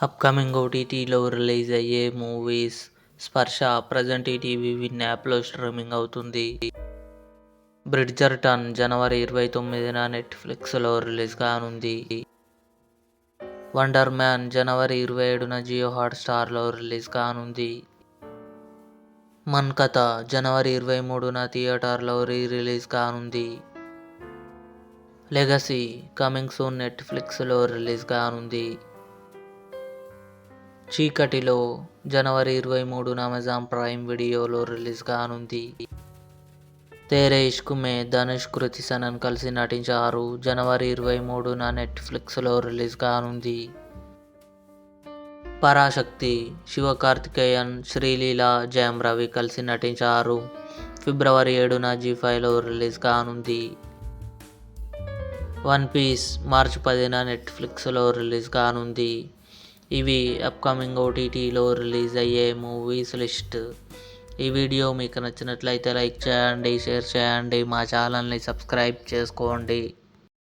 Upcoming ఓటీటీలో release అయ్యే movies. స్పర్శ ప్రజెంట్ ఈటీవీ విన్ యాప్లో స్ట్రీమింగ్ అవుతుంది. బ్రిడ్జర్టన్ జనవరి 29న నెట్ఫ్లిక్స్లో రిలీజ్ కానుంది. వండర్ మ్యాన్ జనవరి 27న జియో హాట్స్టార్లో రిలీజ్ కానుంది. మన్ కథ జనవరి 23న థియేటర్లో రిలీజ్ కానుంది. లెగసీ కమింగ్ సూన్ నెట్ఫ్లిక్స్లో రిలీజ్ కానుంది. చీకటిలో జనవరి 23న అమెజాన్ ప్రైమ్ వీడియోలో రిలీజ్ కానుంది. తేరే ఇష్క్ మే ధనుష్, కృతి సనన్ కలిసి నటించారు. జనవరి 23న నెట్ఫ్లిక్స్లో రిలీజ్ కానుంది. పరాశక్తి శివకార్తికేయన్, శ్రీలీల, జయం రవి కలిసి నటించారు. ఫిబ్రవరి 7న జీ5లో రిలీజ్ కానుంది. వన్ పీస్ మార్చి 10న నెట్ఫ్లిక్స్లో రిలీజ్ కానుంది. ఇవి అప్కమింగ్ ఓటీటీలో రిలీజ్ అయ్యే మూవీస్ లిస్ట్. ఈ వీడియో మీకు నచ్చినట్లయితే లైక్ చేయండి, షేర్ చేయండి, మా ఛానల్ని సబ్స్క్రైబ్ చేసుకోండి.